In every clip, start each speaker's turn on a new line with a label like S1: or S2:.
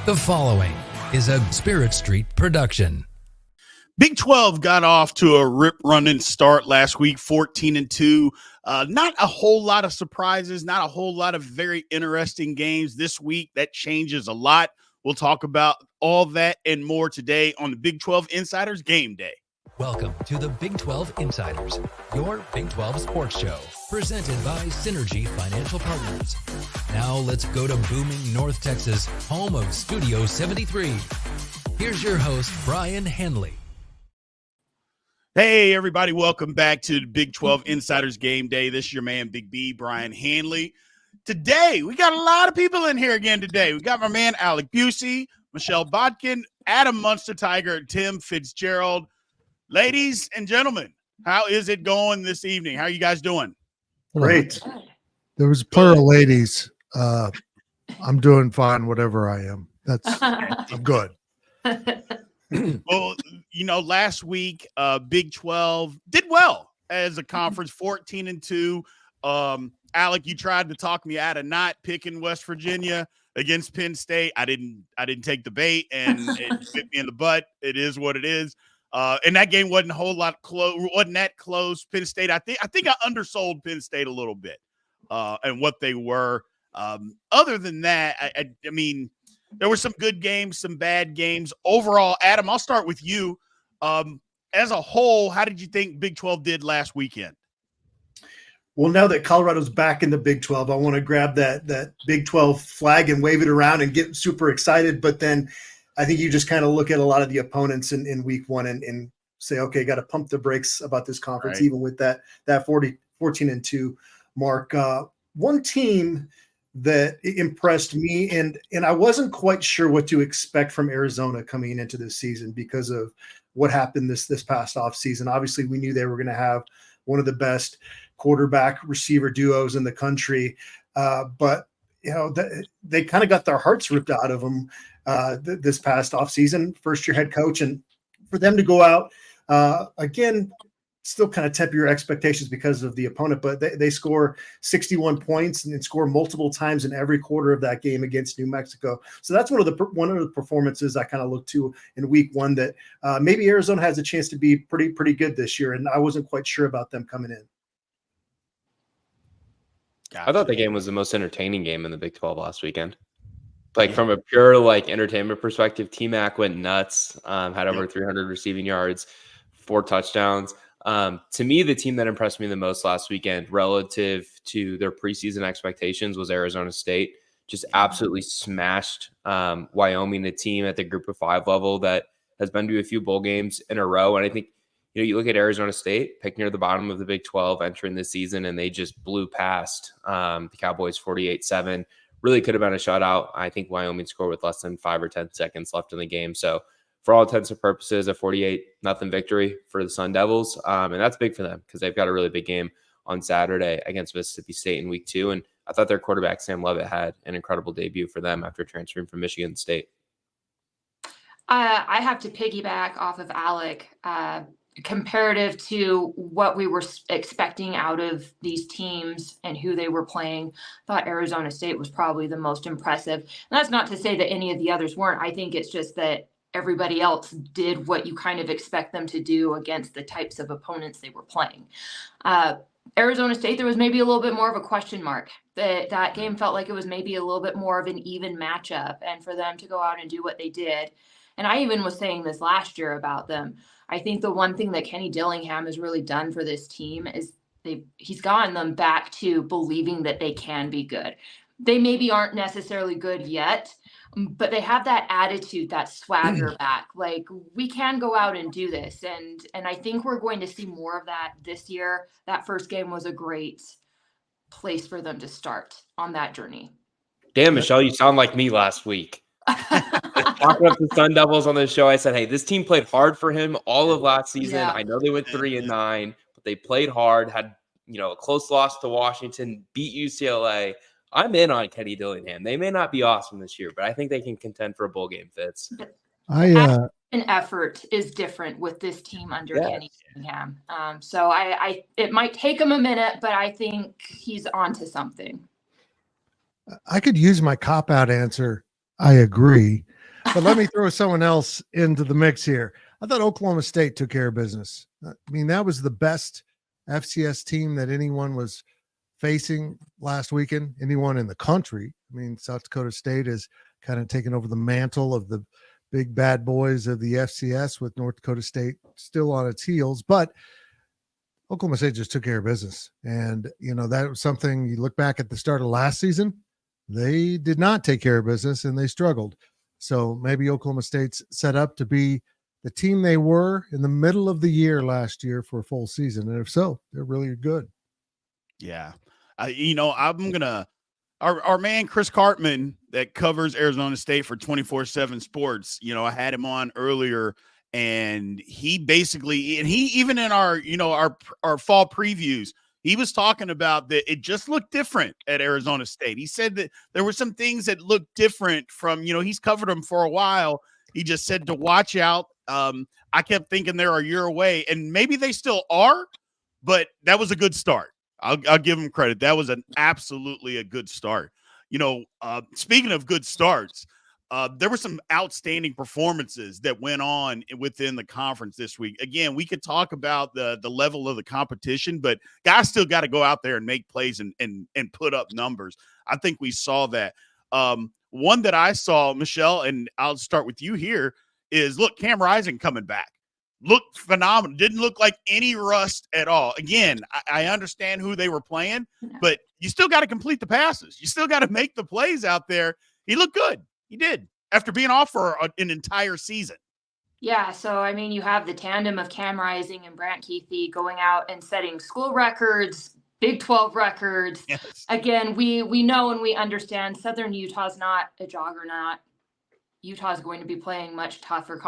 S1: The following is a Spirit Street production.
S2: Big 12 got off to a rip-running start last week, 14-2. Not a whole lot of surprises, not a whole lot of very interesting games this week. That changes a lot. We'll talk about all that and more today on the Big 12 Insiders Game Day.
S1: Welcome to the Big 12 Insiders, your Big 12 sports show, presented by Synergy Financial Partners. Now let's go to booming North Texas, home of Studio 73. Here's your host, Brien Hanley.
S2: Hey, everybody. Welcome back to the Big 12 Insiders Game Day. This is your man, Big B, Brien Hanley. Today, we got a lot of people in here again today. We got my man, Alec Busey, Michelle Bodkin, Adam Munster Tiger, Tim Fitzgerald. Ladies and gentlemen, how is it going this evening? How are you guys doing?
S3: Great. There was plural ladies. I'm doing fine, whatever I am. I'm good.
S2: Well, last week, Big 12 did well as a conference, 14-2. Alec, you tried to talk me out of not picking West Virginia against Penn State. I didn't take the bait, and it bit me in the butt. It is what it is. And that game wasn't a whole lot close. Wasn't that close? Penn State. I think I undersold Penn State a little bit, and what they were. Other than that, I mean, there were some good games, some bad games. Overall, Adam, I'll start with you. As a whole, how did you think Big 12 did last weekend?
S4: Well, now that Colorado's back in the Big 12, I want to grab that Big 12 flag and wave it around and get super excited. But then I think you just kind of look at a lot of the opponents in week one and say, okay, got to pump the brakes about this conference,
S2: right,
S4: even with that 14-2 mark. One team that impressed me, and I wasn't quite sure what to expect from Arizona coming into this season because of what happened this past offseason. Obviously, we knew they were going to have one of the best quarterback receiver duos in the country, but they kind of got their hearts ripped out of them this past offseason, first-year head coach, and for them to go out again, still kind of temper your expectations because of the opponent, but they score 61 points and score multiple times in every quarter of that game against New Mexico. So that's one of the performances I kind of look to in week one that maybe Arizona has a chance to be pretty good this year, and I wasn't quite sure about them coming in.
S5: Gotcha. I thought the game was the most entertaining game in the Big 12 last weekend. Like from a pure entertainment perspective, T-Mac went nuts, had over 300 receiving yards, 4 touchdowns. To me, the team that impressed me the most last weekend relative to their preseason expectations was Arizona State. Just absolutely smashed Wyoming, a team at the Group of 5 level that has been to a few bowl games in a row. And I think, you look at Arizona State, picked near the bottom of the Big 12 entering this season, and they just blew past the Cowboys 48-7. Really could have been a shutout. I think Wyoming scored with less than 5 or 10 seconds left in the game. So for all intents and purposes, a 48-0 victory for the Sun Devils. And that's big for them because they've got a really big game on Saturday against Mississippi State in week 2. And I thought their quarterback, Sam Leavitt, had an incredible debut for them after transferring from Michigan State.
S6: I have to piggyback off of Alec. Comparative to what we were expecting out of these teams and who they were playing, thought Arizona State was probably the most impressive. And that's not to say that any of the others weren't. I think it's just that everybody else did what you kind of expect them to do against the types of opponents they were playing. Arizona State, there was maybe a little bit more of a question mark. That game felt like it was maybe a little bit more of an even matchup, and for them to go out and do what they did. And I even was saying this last year about them. I think the one thing that Kenny Dillingham has really done for this team is he's gotten them back to believing that they can be good. They maybe aren't necessarily good yet, but they have that attitude, that swagger back. Like, we can go out and do this. And I think we're going to see more of that this year. That first game was a great place for them to start on that journey.
S5: Damn, Michelle, you sound like me last week. Talking up the Sun Devils on the show, I said, hey, this team played hard for him all of last season. Yeah. I know they went 3-9, but they played hard, had a close loss to Washington, beat UCLA. I'm in on Kenny Dillingham. They may not be awesome this year, but I think they can contend for a bowl game, Fitz.
S6: An effort is different with this team under Kenny Dillingham. So it might take him a minute, but I think he's onto something.
S3: I could use my cop-out answer. I agree. But let me throw someone else into the mix here. I thought Oklahoma State took care of business. I mean, that was the best FCS team that anyone was facing last weekend, anyone in the country. I mean, South Dakota State has kind of taken over the mantle of the big bad boys of the FCS, with North Dakota State still on its heels. But Oklahoma State just took care of business. And, that was something you look back at the start of last season, they did not take care of business and they struggled. So maybe Oklahoma State's set up to be the team they were in the middle of the year last year for a full season. And if so, they're really good.
S2: Yeah. I'm going to, our man, Chris Cartman, that covers Arizona State for 24/7 Sports, I had him on earlier, and he basically, and he, even in our fall previews, he was talking about that it just looked different at Arizona State. He said that there were some things that looked different from, he's covered them for a while. He just said to watch out. I kept thinking they're a year away, and maybe they still are, but that was a good start. I'll give him credit. That was absolutely a good start. Speaking of good starts, there were some outstanding performances that went on within the conference this week. Again, we could talk about the level of the competition, but guys still got to go out there and make plays and put up numbers. I think we saw that. One that I saw, Michelle, and I'll start with you here, is look, Cam Rising coming back. Looked phenomenal. Didn't look like any rust at all. Again, I understand who they were playing, but you still got to complete the passes. You still got to make the plays out there. He looked good. He did, after being off for an entire season.
S6: Yeah, so I mean, you have the tandem of Cam Rising and Brant Keithy going out and setting school records, Big 12 records.
S2: Yes.
S6: Again, we know and we understand Southern Utah's not a juggernaut. Utah is going to be playing much tougher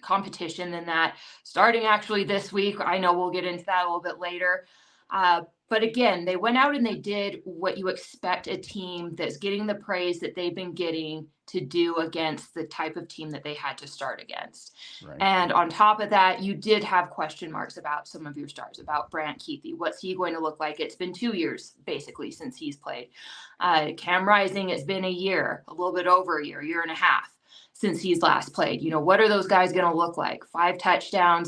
S6: competition than that. Starting actually this week, I know we'll get into that a little bit later. But again, they went out and they did what you expect a team that's getting the praise that they've been getting to do against the type of team that they had to start against.
S2: Right.
S6: And on top of that, you did have question marks about some of your stars, about Brant Keithy. What's he going to look like? It's been 2 years, basically, since he's played. Cam Rising, it's been a year, a little bit over a year and a half since he's last played. What are those guys going to look like? 5 touchdown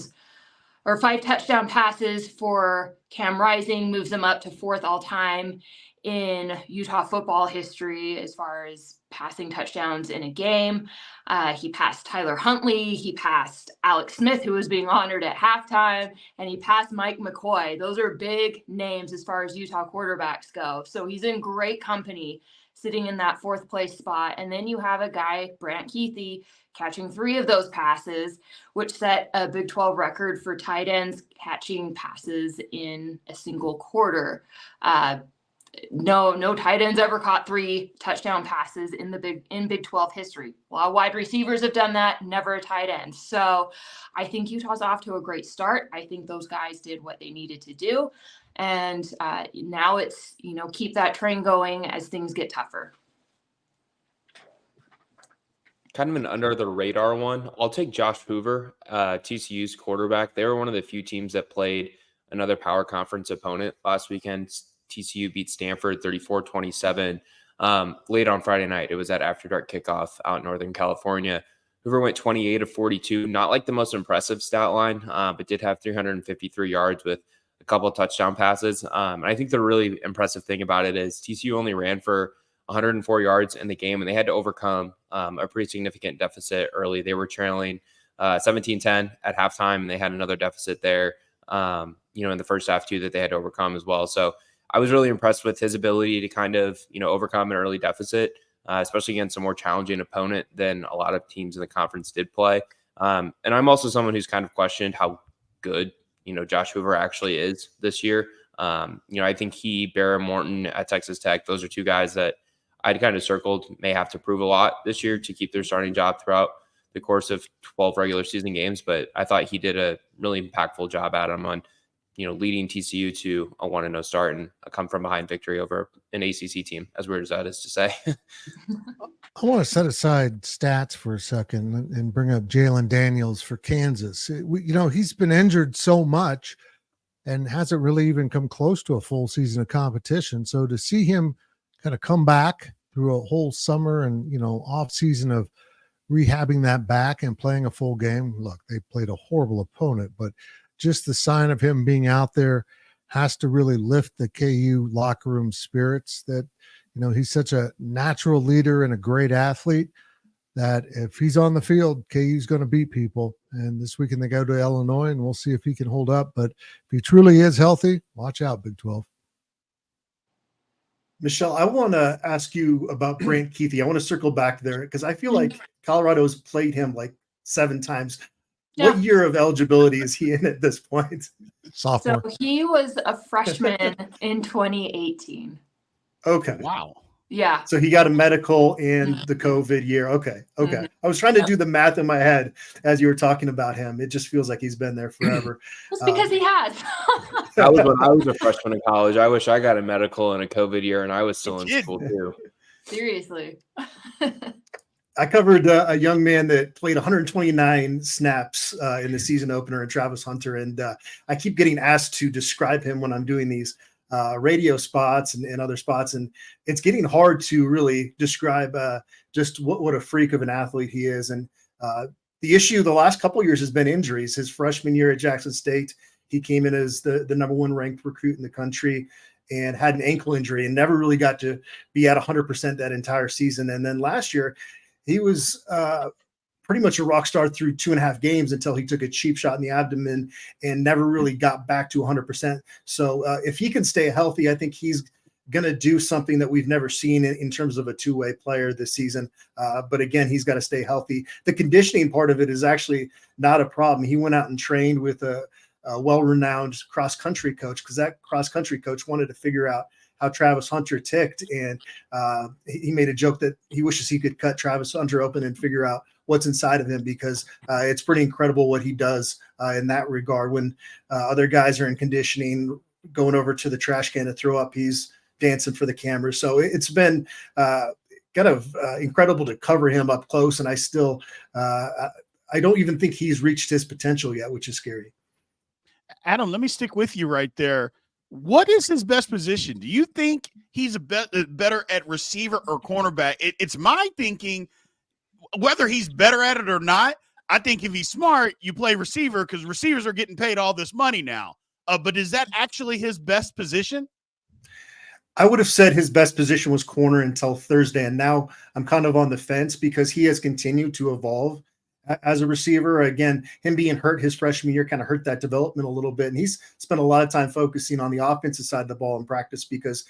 S6: passes for Cam Rising moves him up to 4th all time in Utah football history as far as passing touchdowns in a game. He passed Tyler Huntley. He passed Alex Smith, who was being honored at halftime, and he passed Mike McCoy. Those are big names as far as Utah quarterbacks go. So he's in great company sitting in that 4th place spot. And then you have a guy, Brant Keithy, catching 3 of those passes, which set a Big 12 record for tight ends catching passes in a single quarter. No tight ends ever caught 3 touchdown passes in Big 12 history. A lot of wide receivers have done that, never a tight end. So I think Utah's off to a great start. I think those guys did what they needed to do. And now it's, keep that train going as things get tougher.
S5: Kind of an under the radar one. I'll take Josh Hoover, TCU's quarterback. They were one of the few teams that played another power conference opponent last weekend. TCU beat Stanford 34-27 late on Friday night. It was at after dark kickoff out in Northern California. Hoover went 28 of 42, not like the most impressive stat line, but did have 353 yards with a couple of touchdown passes. And I think the really impressive thing about it is TCU only ran for 104 yards in the game, and they had to overcome a pretty significant deficit early. They were trailing 17-10 at halftime, and they had another deficit there, in the first half too, that they had to overcome as well. So I was really impressed with his ability to kind of, overcome an early deficit, especially against a more challenging opponent than a lot of teams in the conference did play. And I'm also someone who's kind of questioned how good, Josh Hoover actually is this year. I think Barrett Morton at Texas Tech, those are 2 guys that I'd kind of circled may have to prove a lot this year to keep their starting job throughout the course of 12 regular season games. But I thought he did a really impactful job at him on, leading TCU to a 1-0 start and a come from behind victory over an ACC team, as weird as that is to say.
S3: I want to set aside stats for a second and bring up Jalen Daniels for Kansas. He's been injured so much and hasn't really even come close to a full season of competition. So to see him kind of come back through a whole summer and, off season of rehabbing that back and playing a full game. Look, they played a horrible opponent, but just the sign of him being out there has to really lift the KU locker room spirits. That, he's such a natural leader and a great athlete that if he's on the field, KU's going to beat people. And this weekend they go to Illinois, and we'll see if he can hold up. But if he truly is healthy, watch out, Big 12.
S4: Michelle, I want to ask you about Brant Keithy. I want to circle back there because I feel like Colorado's played him like 7 times. Yeah. What year of eligibility is he in at this point?
S3: Sophomore.
S6: So he was a freshman in 2018.
S4: Okay.
S2: Wow.
S6: Yeah.
S4: So he got a medical in the COVID year. Okay.
S6: Mm-hmm.
S4: I was trying to do the math in my head as you were talking about him. It just feels like he's been there forever.
S6: Just because he has.
S5: That was when I was a freshman in college. I wish I got a medical in a COVID year and I was still in school too.
S6: Seriously.
S4: I covered a young man that played 129 snaps in the season opener, Travis Hunter. And I keep getting asked to describe him when I'm doing these radio spots and other spots. And it's getting hard to really describe just what a freak of an athlete he is. And the issue the last couple of years has been injuries. His freshman year at Jackson State, he came in as the number 1 ranked recruit in the country and had an ankle injury and never really got to be at 100% that entire season. And then last year, he was pretty much a rock star through 2.5 games until he took a cheap shot in the abdomen and never really got back to 100%. So if he can stay healthy, I think he's going to do something that we've never seen in terms of a two-way player this season. But again, he's got to stay healthy. The conditioning part of it is actually not a problem. He went out and trained with a well-renowned cross-country coach because that cross-country coach wanted to figure out how Travis Hunter ticked. And he made a joke that he wishes he could cut Travis Hunter open and figure out what's inside of him because it's pretty incredible what he does in that regard. When other guys are in conditioning, going over to the trash can to throw up, he's dancing for the camera. So it's been kind of incredible to cover him up close. And I still, I don't even think he's reached his potential yet, which is scary.
S2: Adam, let me stick with you right there. What is his best position? Do you think he's better at receiver or cornerback? It's my thinking, whether he's better at it or not, I think if he's smart, you play receiver because receivers are getting paid all this money now. But is that actually his best position?
S4: I would have said his best position was corner until Thursday, and now I'm kind of on the fence because he has continued to evolve as a receiver. Again, him being hurt his freshman year kind of hurt that development a little bit. And he's spent a lot of time focusing on the offensive side of the ball in practice because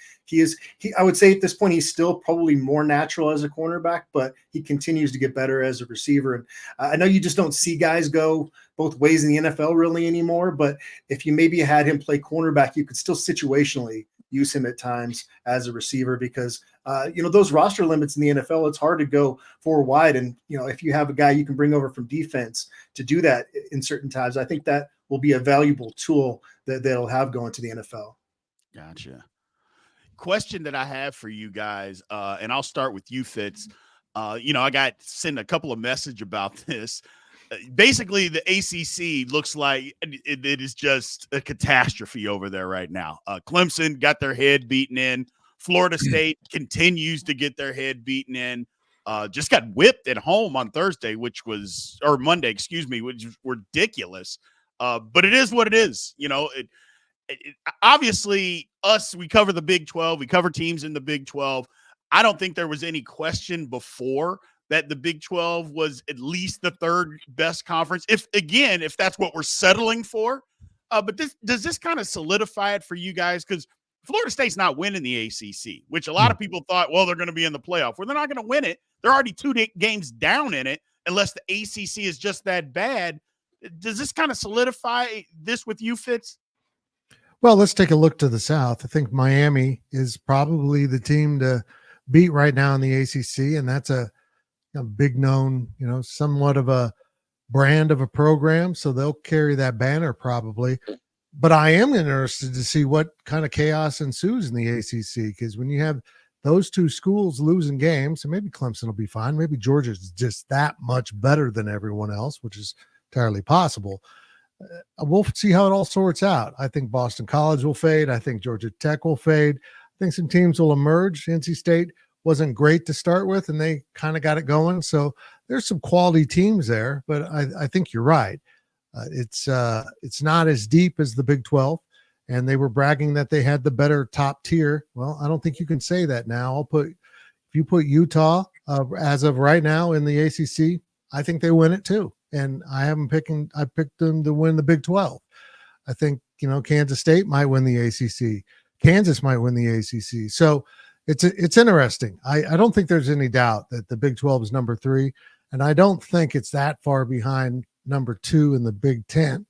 S4: I would say at this point, he's still probably more natural as a cornerback, but he continues to get better as a receiver. And I know you just don't see guys go both ways in the NFL really anymore, but if you maybe had him play cornerback, you could still situationally use him at times as a receiver because, those roster limits in the NFL, it's hard to go 4 wide. And, if you have a guy you can bring over from defense to do that in certain times, I think that will be a valuable tool that they'll have going to the NFL.
S2: Gotcha. Question that I have for you guys, and I'll start with you, Fitz. I got sent a couple of messages about this. Basically, the ACC looks like it is just a catastrophe over there right now. Clemson got their head beaten in. Florida State continues to get their head beaten in. Just got whipped at home on Monday, which was ridiculous. But it is what it is. Obviously, we cover the Big 12. We cover teams in the Big 12. I don't think there was any question before that the Big 12 was at least the 3rd best conference, if that's what we're settling for. But does this kind of solidify it for you guys? Because Florida State's not winning the ACC, which a lot of people thought, well, they're going to be in the playoff. Well, they're not going to win it. They're already 2 games down in it, unless the ACC is just that bad. Does this kind of solidify this with you, Fitz?
S3: Well, let's take a look to the South. I think Miami is probably the team to beat right now in the ACC, and that's a big known, somewhat of a brand of a program. So they'll carry that banner probably. But I am interested to see what kind of chaos ensues in the ACC, because when you have those 2 schools losing games, and maybe Clemson will be fine. Maybe Georgia's just that much better than everyone else, which is entirely possible. We'll see how it all sorts out. I think Boston College will fade. I think Georgia Tech will fade. I think some teams will emerge. NC State wasn't great to start with, and they kind of got it going. So there's some quality teams there, but I think you're right. It's not as deep as the Big 12, and they were bragging that they had the better top tier. Well, I don't think you can say that now. If you put Utah as of right now in the ACC, I think they win it too. And I picked them to win the Big 12. I think, Kansas State might win the ACC. Kansas might win the ACC. So it's interesting. I don't think there's any doubt that the Big 12 is number 3. And I don't think it's that far behind number 2 in the Big 10.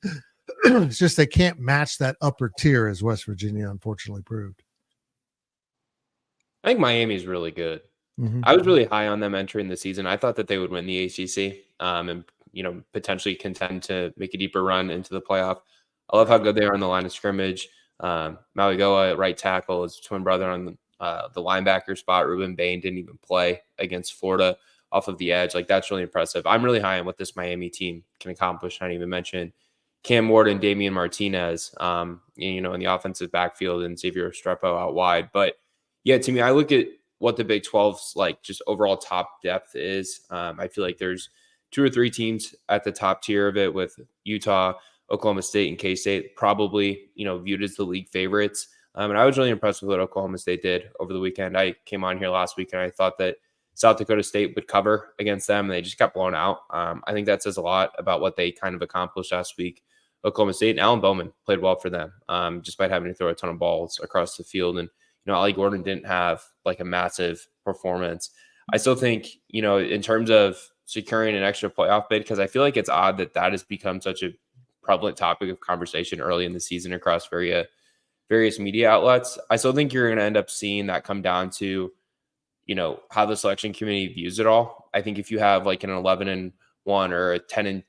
S3: It's just they can't match that upper tier, as West Virginia unfortunately proved.
S5: I think Miami's really good.
S3: Mm-hmm.
S5: I was really high on them entering the season. I thought that they would win the ACC and potentially contend to make a deeper run into the playoff. I love how good they are on the line of scrimmage. Maligoa at right tackle, his twin brother on the linebacker spot. Ruben Bain didn't even play against Florida off of the edge. Like, that's really impressive. I'm really high on what this Miami team can accomplish. I didn't even mention Cam Ward and Damian Martinez, in the offensive backfield, and Xavier Restrepo out wide. But yeah, to me, I look at what the Big 12's like just overall top depth is. I feel like there's 2 or 3 teams at the top tier of it, with Utah, Oklahoma State, and K-State probably, viewed as the league favorites. And I was really impressed with what Oklahoma State did over the weekend. I came on here last week and I thought that South Dakota State would cover against them, and they just got blown out. I think that says a lot about what they kind of accomplished last week. Oklahoma State and Alan Bowman played well for them, despite having to throw a ton of balls across the field. And, Ollie Gordon didn't have like a massive performance. I still think, in terms of securing an extra playoff bid, because I feel like it's odd that has become such a prevalent topic of conversation early in the season across various media outlets. I still think you're going to end up seeing that come down to, how the selection committee views it all. I think if you have like an 11-1 or a 10-2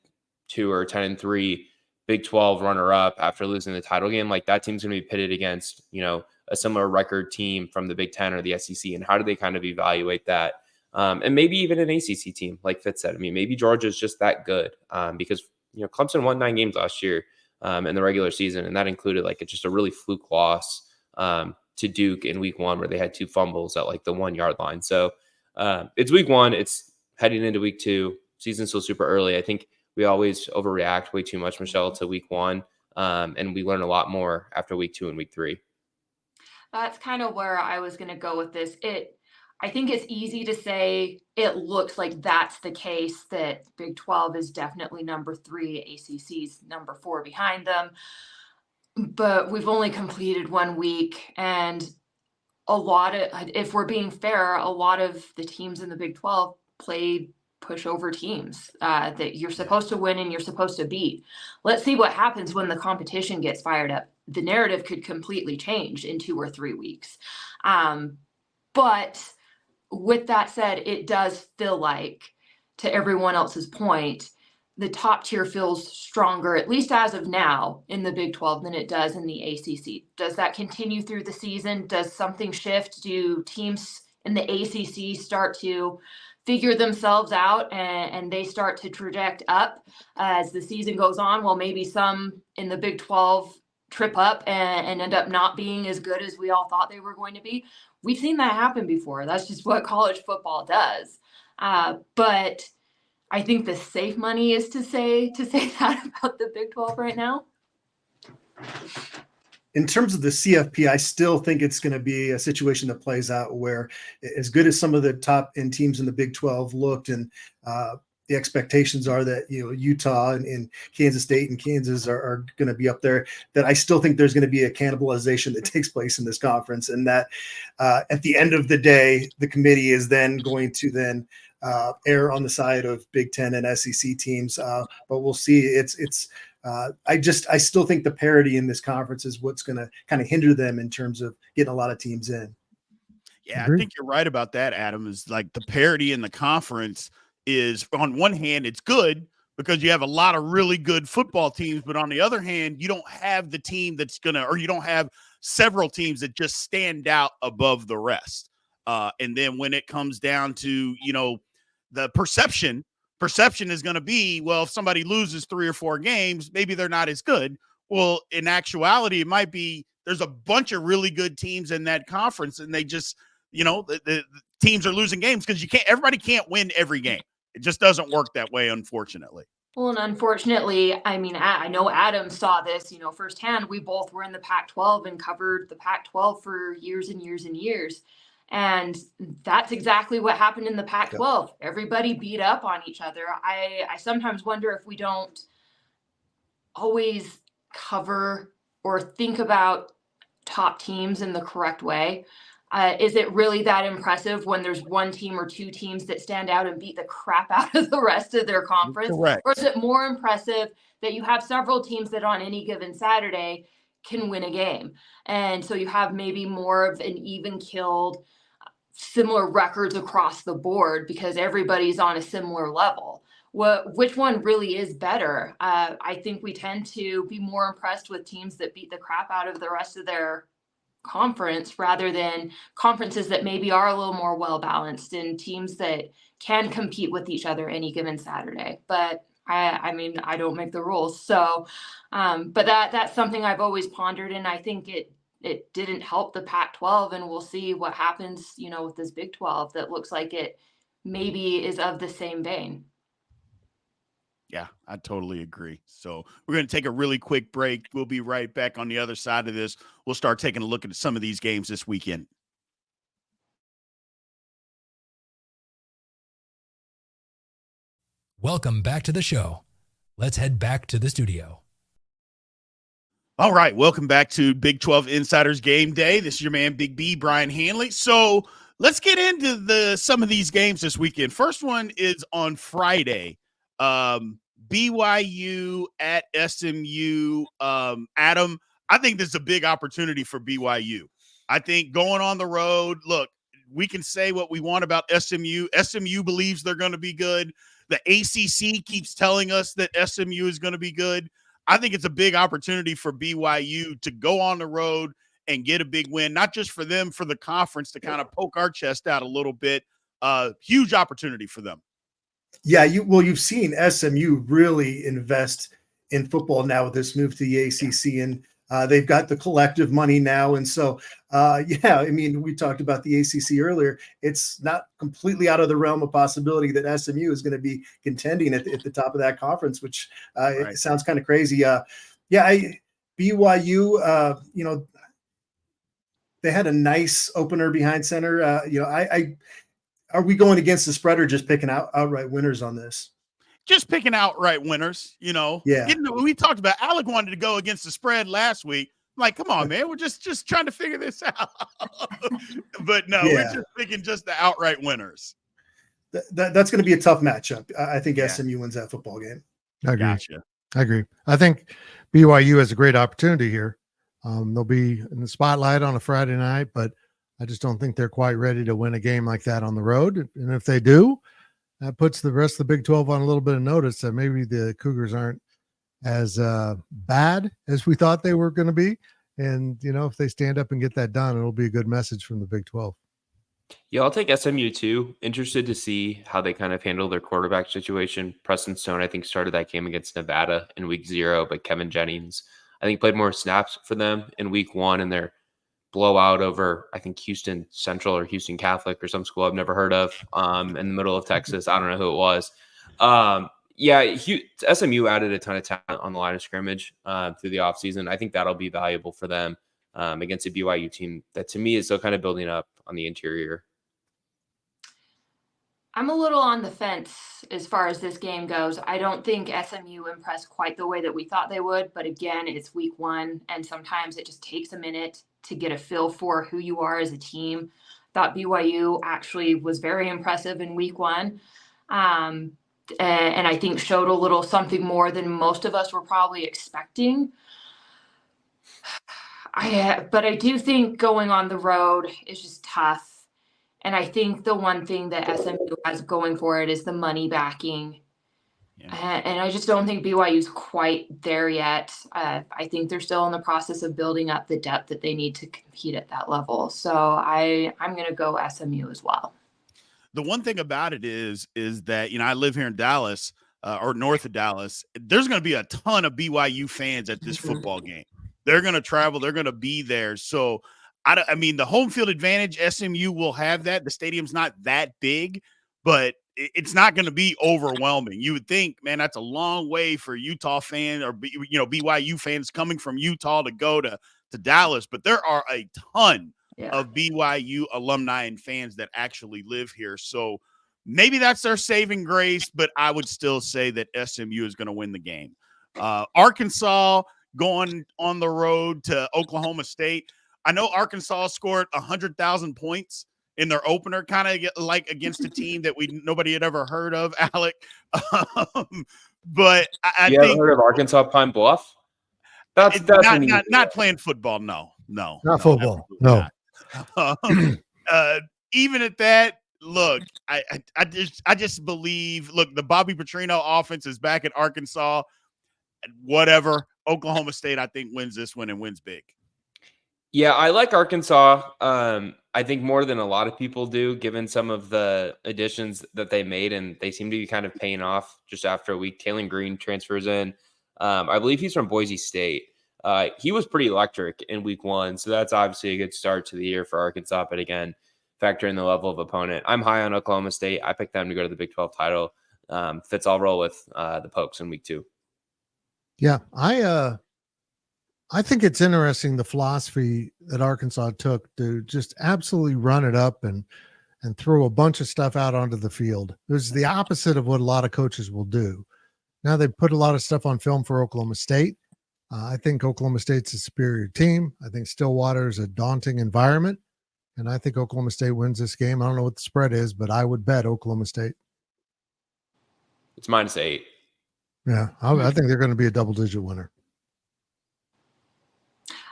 S5: or a 10-3 Big 12 runner-up after losing the title game, like, that team's going to be pitted against, a similar record team from the Big 10 or the SEC. And how do they kind of evaluate that? And maybe even an ACC team, like Fitz said. I mean, maybe Georgia's just that good because, Clemson won 9 games last year in the regular season, and that included like just a really fluke loss to Duke in week 1 where they had 2 fumbles at like the 1-yard line. So it's week 1. It's heading into week 2. Season's still super early. I think we always overreact way too much, Michelle, to week 1. And we learn a lot more after week 2 and week 3.
S6: That's kind of where I was going to go with this. I think it's easy to say it looks like that's the case, that Big 12 is definitely number 3, ACC's number 4 behind them. But we've only completed 1 week, and if we're being fair, a lot of the teams in the Big 12 played pushover teams that you're supposed to win and you're supposed to beat. Let's see what happens when the competition gets fired up. The narrative could completely change in 2 or 3 weeks. But with that said, it does feel like, to everyone else's point, the top tier feels stronger, at least as of now, in the Big 12 than it does in the ACC. Does that continue through the season? Does something shift? Do teams in the ACC start to figure themselves out and they start to traject up as the season goes on? Well, maybe some in the Big 12 trip up and end up not being as good as we all thought they were going to be. We've seen that happen before. That's just what college football does. But I think the safe money is to say that about the Big 12 right now.
S4: In terms of the CFP, I still think it's going to be a situation that plays out where, as good as some of the top end teams in the Big 12 looked, and the expectations are that, Utah and Kansas State and Kansas are going to be up there, that I still think there's going to be a cannibalization that takes place in this conference. And that at the end of the day, the committee is then going to err on the side of Big 10 and SEC teams. But we'll see. I still think the parity in this conference is what's going to kind of hinder them in terms of getting a lot of teams in.
S2: Yeah, I think you're right about that, Adam. Is like the parity in the conference is, on one hand, it's good because you have a lot of really good football teams, but on the other hand, you don't have the team that's you don't have several teams that just stand out above the rest. And then when it comes down to, the perception is going to be, well, if somebody loses 3 or 4 games, maybe they're not as good. Well, in actuality, it might be there's a bunch of really good teams in that conference, and they just, the teams are losing games because everybody can't win every game. It just doesn't work that way, unfortunately.
S6: Well, and unfortunately, I mean, I know Adam saw this, firsthand. We both were in the Pac-12 and covered the Pac-12 for years and years and years. And that's exactly what happened in the Pac-12. Yep. Everybody beat up on each other. I sometimes wonder if we don't always cover or think about top teams in the correct way. Is it really that impressive when there's one team or two teams that stand out and beat the crap out of the rest of their conference?
S2: Correct.
S6: Or is it more impressive that you have several teams that on any given Saturday can win a game? And so you have maybe more of an even killed, similar records across the board because everybody's on a similar level. Which one really is better? I think we tend to be more impressed with teams that beat the crap out of the rest of their conference rather than conferences that maybe are a little more well-balanced and teams that can compete with each other any given Saturday. But I mean, I don't make the rules. So, but that's something I've always pondered. And I think it didn't help the Pac-12, and we'll see what happens, with this Big 12 that looks like it maybe is of the same vein.
S2: Yeah, I totally agree. So we're going to take a really quick break. We'll be right back on the other side of this. We'll start taking a look at some of these games this weekend.
S1: Welcome back to the show. Let's head back to the studio.
S2: All right, welcome back to Big 12 Insiders Game Day. This is your man, Big B, Brien Hanley. So let's get into some of these games this weekend. First one is on Friday. BYU at SMU. Adam, I think this is a big opportunity for BYU. I think going on the road, look, we can say what we want about SMU. SMU believes they're going to be good. The ACC keeps telling us that SMU is going to be good. I think it's a big opportunity for BYU to go on the road and get a big win, not just for them, for the conference to kind of poke our chest out a little bit. Huge opportunity for them.
S4: Yeah, you've seen SMU really invest in football now with this move to the ACC, and they've got the collective money now. And so, I mean, we talked about the ACC earlier. It's not completely out of the realm of possibility that SMU is going to be contending at the top of that conference, which right. It sounds kind of crazy. BYU, they had a nice opener behind center. Are we going against the spread or just picking outright winners on this?
S2: Just picking outright winners, Yeah. We talked about Alec wanted to go against the spread last week. I'm like, come on, man. We're just trying to figure this out. But no, We're just picking just the outright winners.
S4: That's going to be a tough matchup. I think SMU wins that football game.
S3: I agree.
S2: Gotcha.
S3: I agree. I think BYU has a great opportunity here. They'll be in the spotlight on a Friday night, but I just don't think they're quite ready to win a game like that on the road. And if they do, that puts the rest of the Big 12 on a little bit of notice that maybe the Cougars aren't as bad as we thought they were going to be. And, if they stand up and get that done, it'll be a good message from the Big 12.
S5: Yeah, I'll take SMU too. Interested to see how they kind of handle their quarterback situation. Preston Stone, I think, started that game against Nevada in week 0, but Kevin Jennings, I think, played more snaps for them in week 1 in their blowout over, I think, Houston Central or Houston Catholic or some school I've never heard of in the middle of Texas. I don't know who it was. SMU added a ton of talent on the line of scrimmage through the offseason. I think that'll be valuable for them against a BYU team that, to me, is still kind of building up on the interior.
S6: I'm a little on the fence as far as this game goes. I don't think SMU impressed quite the way that we thought they would. But again, it's week 1, and sometimes it just takes a minute to get a feel for who you are as a team. Thought BYU actually was very impressive in week 1. And I think showed a little something more than most of us were probably expecting. But I do think going on the road is just tough. And I think the one thing that SMU has going for it is the money backing. Yeah. And I just don't think BYU's quite there yet. I think they're still in the process of building up the depth that they need to compete at that level. So I'm going to go SMU as well.
S2: The one thing about it is that, I live here in Dallas or north of Dallas. There's going to be a ton of BYU fans at this football game. They're going to travel. They're going to be there. So I mean, the home field advantage, SMU will have that. The stadium's not that big, but it's not going to be overwhelming. You would think, man, that's a long way for Utah fans or BYU fans coming from Utah to go to Dallas, but there are a ton of BYU alumni and fans that actually live here. So maybe that's their saving grace, but I would still say that SMU is going to win the game. Arkansas going on the road to Oklahoma State. I know Arkansas scored 100,000 points in their opener, kind of like against a team that nobody had ever heard of, Alec. But I
S5: you
S2: think
S5: haven't heard of Arkansas Pine Bluff? That's
S2: not playing football. No,
S3: not football. No.
S2: Even at that, look, I just believe. Look, the Bobby Petrino offense is back at Arkansas. Whatever, Oklahoma State, I think, wins this one and wins big.
S5: Yeah, I like Arkansas. I think more than a lot of people do, given some of the additions that they made, and they seem to be kind of paying off just after a week. Taylor Green transfers in. I believe he's from Boise State. He was pretty electric in week 1, so that's obviously a good start to the year for Arkansas. But again, factor in the level of opponent. I'm high on Oklahoma State. I picked them to go to the Big 12 title. Fitz, I'll roll with the Pokes in week 2.
S3: Yeah, I think it's interesting the philosophy that Arkansas took to just absolutely run it up and throw a bunch of stuff out onto the field. It was the opposite of what a lot of coaches will do. Now they put a lot of stuff on film for Oklahoma State. I think Oklahoma State's a superior team. I think Stillwater is a daunting environment, and I think Oklahoma State wins this game. I don't know what the spread is, but I would bet Oklahoma State.
S5: It's -8.
S3: Yeah, I think they're going to be a double-digit winner.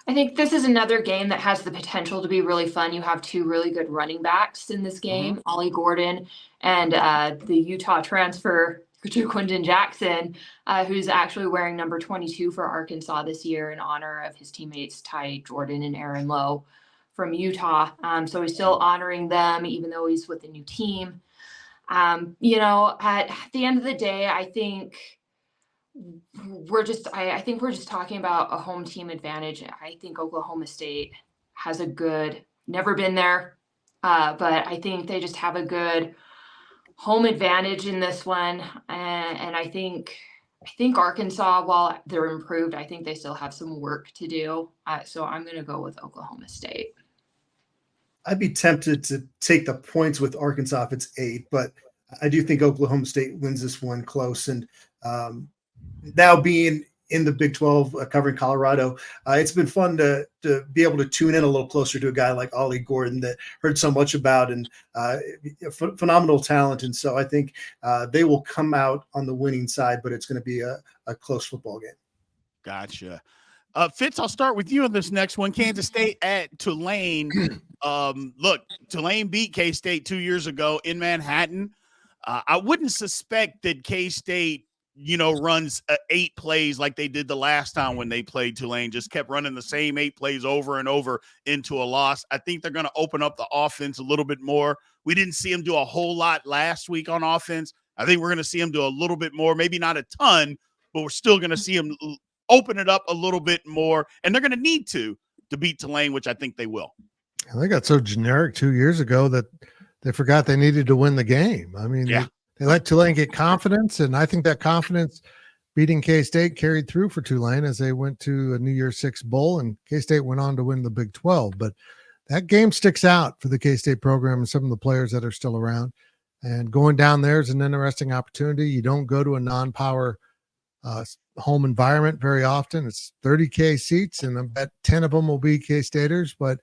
S6: I think this is another game that has the potential to be really fun. You have 2 really good running backs in this game, Ollie Gordon and the Utah transfer, Quinton Jackson, who's actually wearing number 22 for Arkansas this year in honor of his teammates Ty Jordan and Aaron Lowe from Utah. So he's still honoring them, even though he's with a new team. At the end of the day, I think I think we're just talking about a home team advantage. I think Oklahoma State has never been there, but I think they just have a good home advantage in this one. And I think Arkansas, while they're improved, I think they still have some work to do. So I'm going to go with Oklahoma State.
S4: I'd be tempted to take the points with Arkansas if it's 8, but I do think Oklahoma State wins this one close. And now being in the Big 12, covering Colorado, it's been fun to be able to tune in a little closer to a guy like Ollie Gordon that heard so much about, and phenomenal talent. And so I think they will come out on the winning side, but it's going to be a close football game.
S2: Gotcha. Fitz, I'll start with you on this next one. Kansas State at Tulane. Look, Tulane beat K-State 2 years ago in Manhattan. I wouldn't suspect that K-State runs 8 plays like they did the last time when they played Tulane, just kept running the same 8 plays over and over into a loss. I think they're going to open up the offense a little bit more. We didn't see them do a whole lot last week on offense. I think we're going to see them do a little bit more, maybe not a ton, but we're still going to see them open it up a little bit more. And they're going to need to beat Tulane, which I think they will.
S3: They got so generic 2 years ago that they forgot they needed to win the game. I mean,
S2: yeah.
S3: They let Tulane get confidence, and I think that confidence beating K-State carried through for Tulane as they went to a New Year's Six bowl, and K-State went on to win the Big 12. But that game sticks out for the K-State program and some of the players that are still around. And going down there is an interesting opportunity. You don't go to a non-power home environment very often. It's 30K seats, and I bet 10 of them will be K-Staters. But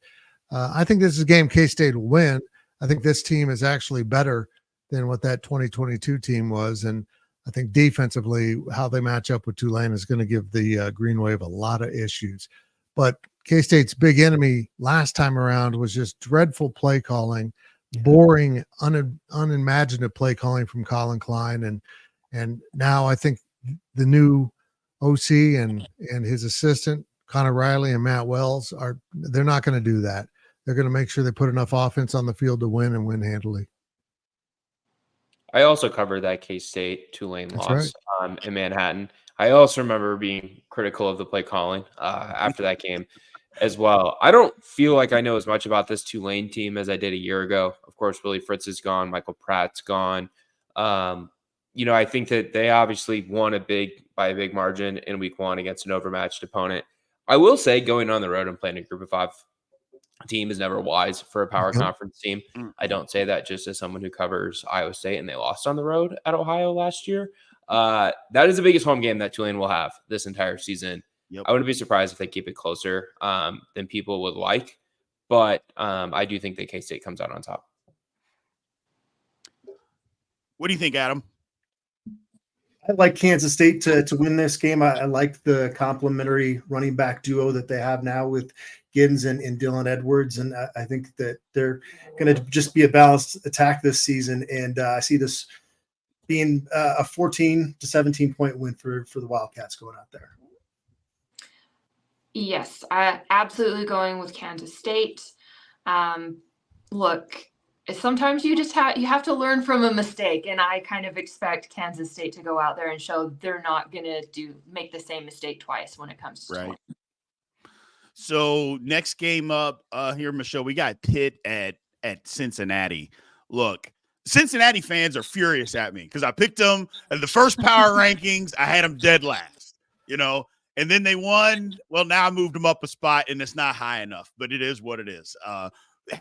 S3: I think this is a game K-State will win. I think this team is actually better than what that 2022 team was. And I think defensively, how they match up with Tulane is going to give the Green Wave a lot of issues. But K-State's big enemy last time around was just dreadful play calling, boring, unimaginative play calling from Colin Klein. And now I think the new OC and his assistant, Connor Riley and Matt Wells, they're not going to do that. They're going to make sure they put enough offense on the field to win and win handily.
S5: I also covered that K-State Tulane loss
S3: right.
S5: in Manhattan. I also remember being critical of the play calling after that game. as well. I don't feel like I know as much about this Tulane team as I did a year ago. Of course, Willie Fritz is gone. Michael Pratt's gone. I think that they obviously won by a big margin in week 1 against an overmatched opponent. I will say going on the road and playing a group of 5 team is never wise for a power conference team. I don't say that just as someone who covers Iowa State, and they lost on the road at Ohio last year. That is the biggest home game that Tulane will have this entire season.
S2: Yep.
S5: I wouldn't be surprised if they keep it closer than people would like, but I do think that K-State comes out on top.
S2: What do you think, Adam?
S4: I like Kansas State to win this game. I like the complementary running back duo that they have now with Gibbs and Dylan Edwards. And I think that they're going to just be a balanced attack this season. And I see this being a 14 to 17 point win for the Wildcats going out there.
S6: Yes, I absolutely going with Kansas State. Look, sometimes you have to learn from a mistake, and I kind of expect Kansas State to go out there and show they're not going to make the same mistake twice when it comes to
S2: right. So next game up here, Michelle, we got Pitt at Cincinnati. Look, Cincinnati fans are furious at me because I picked them at the first power rankings. I had them dead last, and then they won. Well, now I moved them up a spot, and it's not high enough, but it is what it is.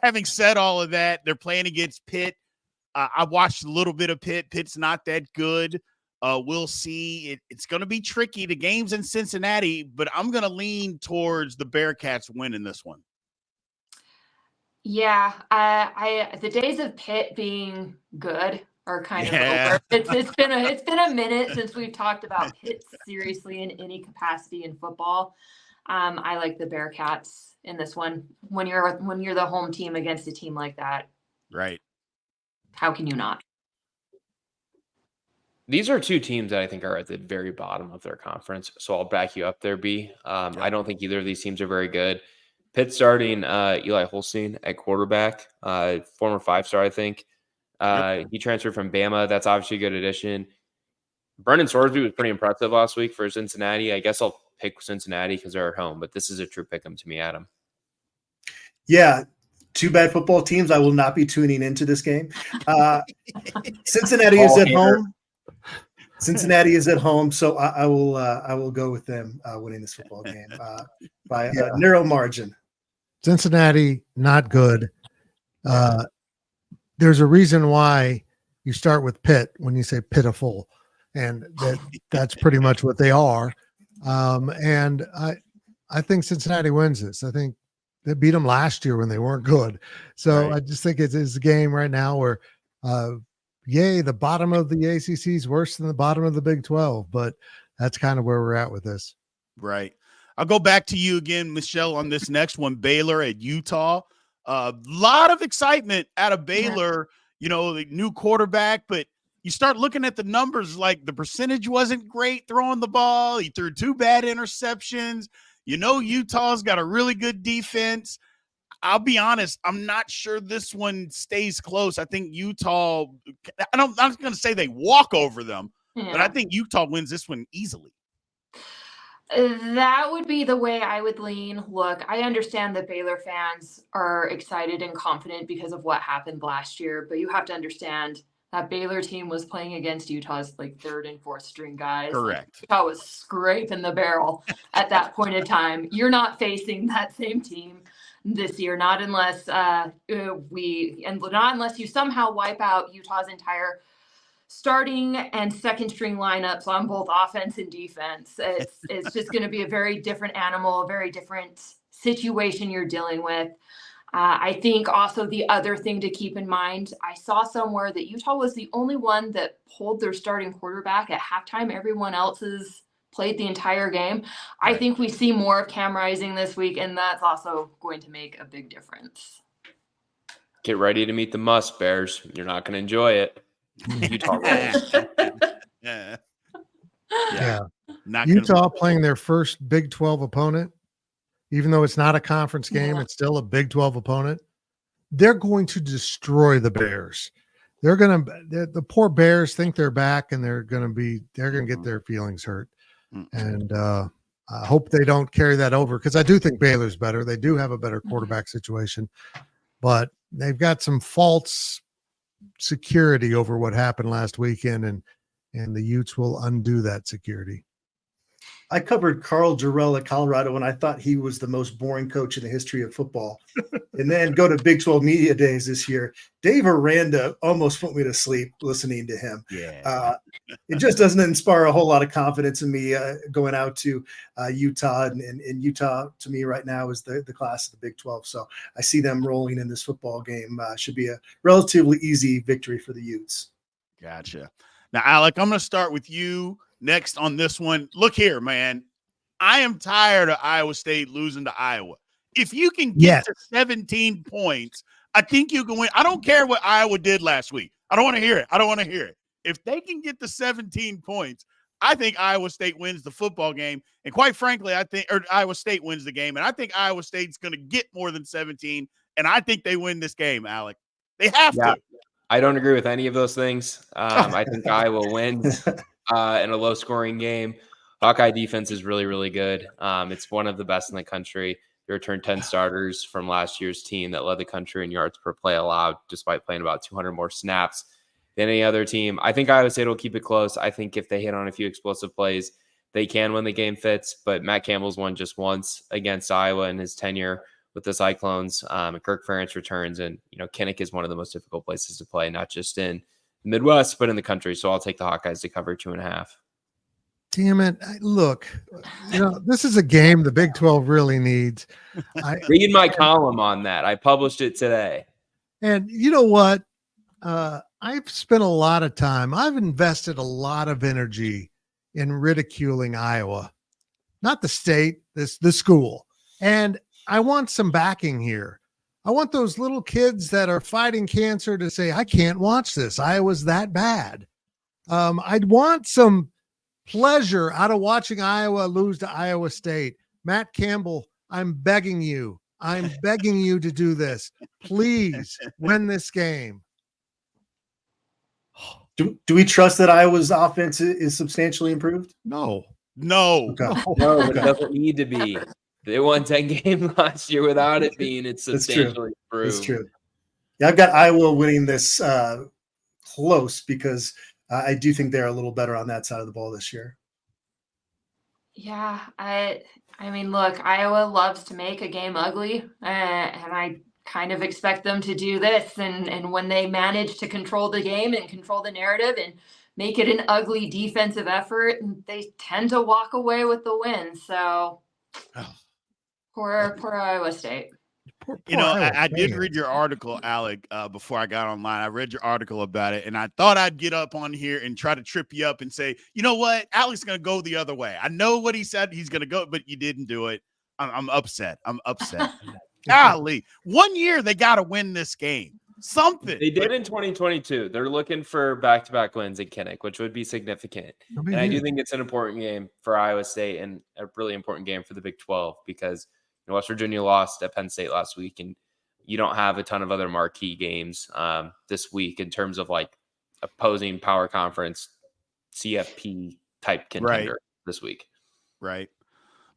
S2: Having said all of that, they're playing against Pitt. I watched a little bit of Pitt. Pitt's not that good. We'll see. It's going to be tricky. The game's in Cincinnati, but I'm going to lean towards the Bearcats winning this one.
S6: Yeah, the days of Pitt being good are kind of over. It's been a minute since we've talked about Pitt seriously in any capacity in football. I like the Bearcats in this one. When you're the home team against a team like that,
S2: right?
S6: How can you not?
S5: These are 2 teams that I think are at the very bottom of their conference, so I'll back you up there, B. I don't think either of these teams are very good. Pitt starting Eli Holstein at quarterback, former 5-star, I think. He transferred from Bama. That's obviously a good addition. Brendan Sorsby was pretty impressive last week for Cincinnati. I guess I'll pick Cincinnati because they're at home, but this is a true pick 'em to me, Adam.
S4: Yeah, 2 bad football teams. I will not be tuning into this game. Cincinnati is at home. Cincinnati is at home, so I will go with them winning this football game by a narrow margin.
S3: Cincinnati, not good. There's a reason why you start with Pitt when you say pitiful, and that's pretty much what they are. And I think Cincinnati wins this. I think they beat them last year when they weren't good. So I just think it's a game right now where, the bottom of the ACC is worse than the bottom of the Big 12, but that's kind of where we're at with this.
S2: Right. I'll go back to you again, Michelle, on this next one, Baylor at Utah. A lot of excitement out of Baylor, the new quarterback, but you start looking at the numbers, like the percentage wasn't great throwing the ball. He threw 2 bad interceptions. Utah's got a really good defense. I'll be honest, I'm not sure this one stays close. I think Utah, I'm not going to say they walk over them, but I think Utah wins this one easily.
S6: That would be the way I would lean. Look, I understand that Baylor fans are excited and confident because of what happened last year, but you have to understand that Baylor team was playing against Utah's 3rd and 4th string guys.
S2: Correct.
S6: Utah was scraping the barrel at that point in time. You're not facing that same team this year, not unless you somehow wipe out Utah's entire starting and second string lineups on both offense and defense. It's just going to be a very different animal, a very different situation you're dealing with. I think also the other thing to keep in mind, I saw somewhere that Utah was the only one that pulled their starting quarterback at halftime. Everyone else has played the entire game. I think we see more of Cam Rising this week, and that's also going to make a big difference.
S5: Get ready to meet the Musk Bears. You're not going to enjoy it. Utah.
S3: Utah playing their first Big 12 opponent, even though it's not a conference game, it's still a Big 12 opponent. They're going to destroy the Bears. The poor Bears think they're back, and they're going to get their feelings hurt. And I hope they don't carry that over because I do think Baylor's better. They do have a better quarterback situation, but they've got some false security over what happened last weekend, and the Utes will undo that security.
S4: I covered Carl Jarrell at Colorado, and I thought he was the most boring coach in the history of football. And then go to Big 12 Media Days this year. Dave Aranda almost put me to sleep listening to him.
S2: Yeah.
S4: It just doesn't inspire a whole lot of confidence in me going out to Utah. And Utah, to me, right now is the class of the Big 12. So I see them rolling in this football game. Should be a relatively easy victory for the Utes.
S2: Gotcha. Now, Alec, I'm going to start with you next on this one. Look here, man. I am tired of Iowa State losing to Iowa. If you can get to 17 points, I think you can win. I don't care what Iowa did last week. I don't want to hear it. If they can get to 17 points, I think Iowa State wins the football game. And quite frankly, Iowa State wins the game. And I think Iowa State's going to get more than 17. And I think they win this game, Alec. They have to.
S5: I don't agree with any of those things. I think Iowa wins in a low-scoring game. Hawkeye defense is really, really good. It's one of the best in the country. They returned 10 starters from last year's team that led the country in yards per play allowed, despite playing about 200 more snaps than any other team. I think Iowa State will keep it close. I think if they hit on a few explosive plays, they can win the game fits. But Matt Campbell's won just once against Iowa in his tenure with the Cyclones. And Kirk Ferentz returns, and Kinnick is one of the most difficult places to play, not just in the Midwest, but in the country. So I'll take the Hawkeyes to cover 2.5.
S3: Damn it. Look, this is a game the Big 12 really needs.
S5: Read my column on that. I published it today.
S3: And you know what? I've spent a lot of time. I've invested a lot of energy in ridiculing Iowa, not the state, the school. And I want some backing here. I want those little kids that are fighting cancer to say, I can't watch this. Iowa's that bad. I'd want some pleasure out of watching Iowa lose to Iowa State. Matt Campbell, I'm begging you to do this. Please win this game.
S4: Do we trust that Iowa's offense is substantially improved?
S3: No.
S4: Okay.
S5: No, it doesn't need to be. They won 10 games last year without it being. It's substantially improved.
S4: That's true. Yeah, I've got Iowa winning this close because I do think they're a little better on that side of the ball this year.
S6: Yeah, I mean, look, Iowa loves to make a game ugly, and I kind of expect them to do this. And when they manage to control the game and control the narrative and make it an ugly defensive effort, they tend to walk away with the win. So poor Iowa State.
S2: I did read your article, Alec, before I got online. I read your article about it, and I thought I'd get up on here and try to trip you up and say, you know what? Alec's going to go the other way. I know what he said. He's going to go, but you didn't do it. I'm upset. Golly. 1 year, they got to win this game. Something.
S5: They did in 2022. They're looking for back-to-back wins in Kinnick, which would be significant. And I do think it's an important game for Iowa State and a really important game for the Big 12 because West Virginia lost at Penn State last week, and you don't have a ton of other marquee games this week in terms of like opposing power conference CFP type contender this week.
S2: Right.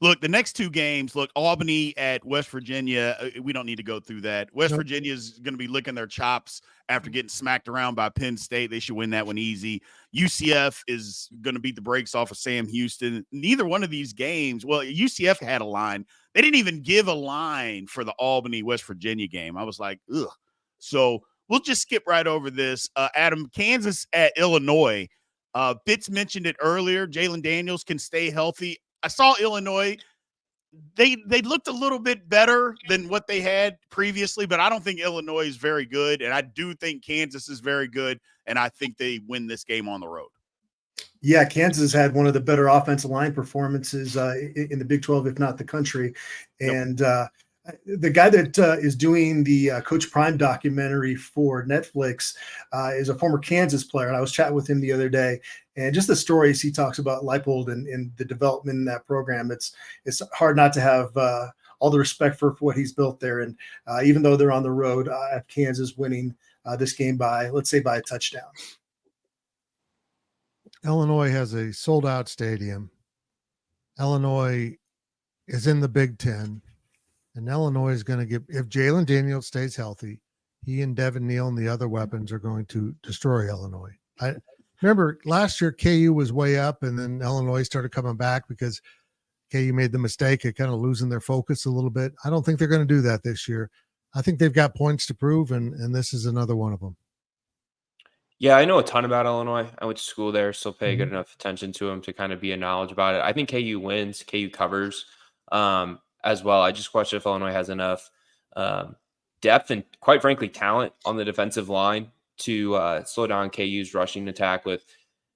S2: Look, the next two games, Albany at West Virginia. We don't need to go through that. West Virginia is going to be licking their chops after getting smacked around by Penn State. They should win that one easy. UCF is going to beat the brakes off of Sam Houston. Neither one of these games, UCF had a line. They didn't even give a line for the Albany-West Virginia game. I was like, ugh. So we'll just skip right over this. Adam, Kansas at Illinois. Fitz mentioned it earlier. Jalen Daniels can stay healthy. I saw Illinois. They looked a little bit better than what they had previously, but I don't think Illinois is very good, and I do think Kansas is very good, and I think they win this game on the road.
S4: Yeah, Kansas had one of the better offensive line performances in the Big 12, if not the country. And the guy that is doing the Coach Prime documentary for Netflix is a former Kansas player. And I was chatting with him the other day, and just the stories he talks about Leipold and the development in that program. It's hard not to have all the respect for what he's built there. And even though they're on the road, I have Kansas winning this game by a touchdown.
S3: Illinois has a sold-out stadium. Illinois is in the Big Ten, and Illinois is going to get, if Jalen Daniels stays healthy, he and Devin Neal and the other weapons are going to destroy Illinois. I remember last year KU was way up, and then Illinois started coming back because KU made the mistake of kind of losing their focus a little bit. I don't think they're going to do that this year. I think they've got points to prove, and this is another one of them.
S5: Yeah, I know a ton about Illinois. I went to school there, so pay good enough attention to them to kind of be a knowledge about it. I think KU wins, KU covers as well. I just question if Illinois has enough depth and, quite frankly, talent on the defensive line to slow down KU's rushing attack with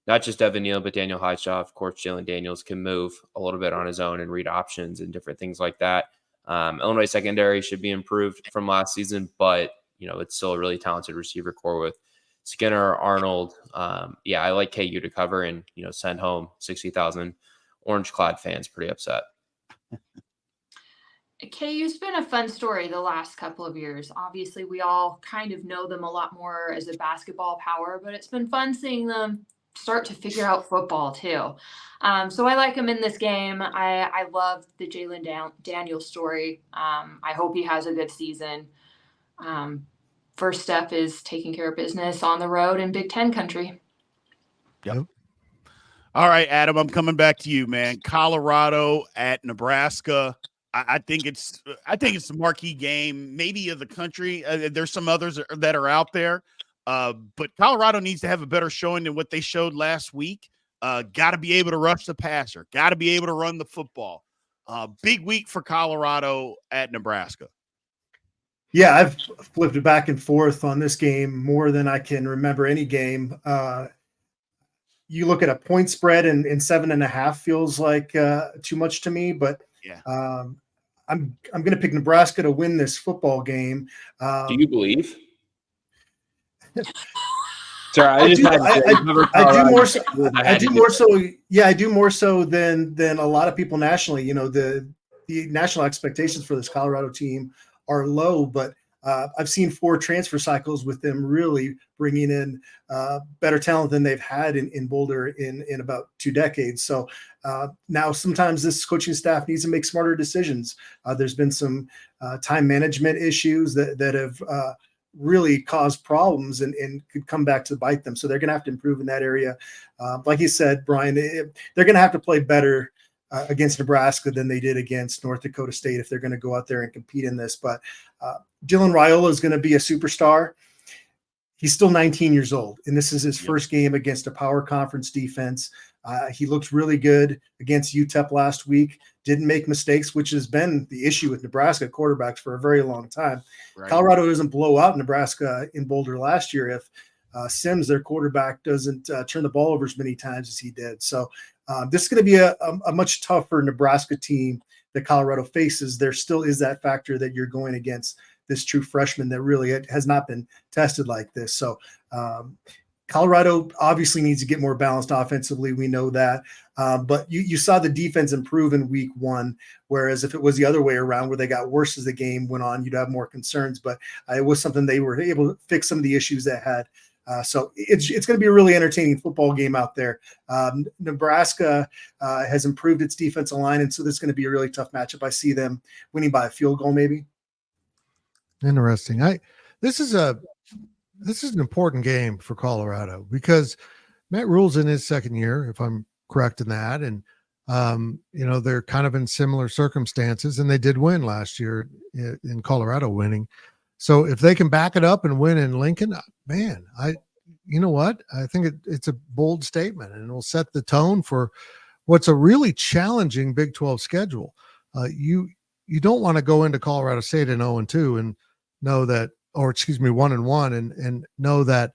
S5: not just Devin Neal, but Daniel Highshaw. Of course, Jalen Daniels can move a little bit on his own and read options and different things like that. Illinois secondary should be improved from last season, but it's still a really talented receiver core with Skinner, Arnold. I like KU to cover and send home 60,000 orange-clad fans pretty upset.
S6: KU's been a fun story the last couple of years. Obviously, we all kind of know them a lot more as a basketball power, but it's been fun seeing them start to figure out football too. So I like him in this game. I love the Jalen Daniels story. I hope he has a good season. First step is taking care of business on the road in Big Ten country.
S2: Yep. All right, Adam, I'm coming back to you, man. Colorado at Nebraska. I think it's the marquee game, maybe of the country. There's some others that are out there, but Colorado needs to have a better showing than what they showed last week. Got to be able to rush the passer. Got to be able to run the football. Big week for Colorado at Nebraska.
S4: Yeah, I've flipped it back and forth on this game more than I can remember any game. You look at a point spread and 7.5 feels like too much to me, but
S2: yeah.
S4: I'm going to pick Nebraska to win this football game.
S5: Do you believe?
S4: Sorry, I do more so than a lot of people nationally. The national expectations for this Colorado team are low, but I've seen 4 transfer cycles with them really bringing in better talent than they've had in Boulder in about 2 decades. So now sometimes this coaching staff needs to make smarter decisions. There's been some time management issues that have really caused problems and could come back to bite them. So they're going to have to improve in that area. Like you said, Brian, they're going to have to play better against Nebraska than they did against North Dakota State if they're going to go out there and compete in this. But Dylan Raiola is going to be a superstar. He's still 19 years old, and this is his first game against a power conference defense. He looked really good against UTEP last week, didn't make mistakes, which has been the issue with Nebraska quarterbacks for a very long time. Right. Colorado doesn't blow out Nebraska in Boulder last year if Sims, their quarterback, doesn't turn the ball over as many times as he did. So this is going to be a much tougher Nebraska team that Colorado faces. There still is that factor that you're going against this true freshman that really has not been tested like this. So Colorado obviously needs to get more balanced offensively. We know that. But you saw the defense improve in week 1, whereas if it was the other way around where they got worse as the game went on, you'd have more concerns. But it was something they were able to fix some of the issues they had. So it's going to be a really entertaining football game out there. Nebraska has improved its defensive line, and so this is going to be a really tough matchup. I see them winning by a field goal, maybe.
S3: Interesting. This is an important game for Colorado because Matt Rule's in his second year, if I'm correct in that, and they're kind of in similar circumstances, and they did win last year in Colorado, winning. So if they can back it up and win in Lincoln, man, you know what? I think it's a bold statement, and it'll set the tone for what's a really challenging Big 12 schedule. You don't want to go into Colorado State in 0-2 and know that, or 1-1 and know that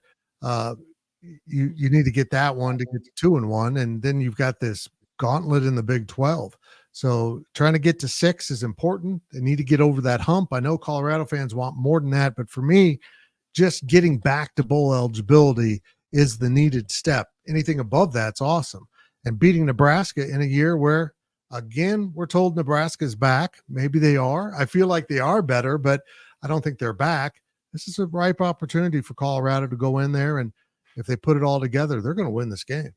S3: you need to get that one to get to 2-1, and then you've got this gauntlet in the Big 12. So trying to get to 6 is important. They need to get over that hump. I know Colorado fans want more than that, but for me, just getting back to bowl eligibility is the needed step. Anything above that's awesome. And beating Nebraska in a year where, again, we're told Nebraska's back. Maybe they are. I feel like they are better, but I don't think they're back. This is a ripe opportunity for Colorado to go in there, and if they put it all together, they're going to win this game.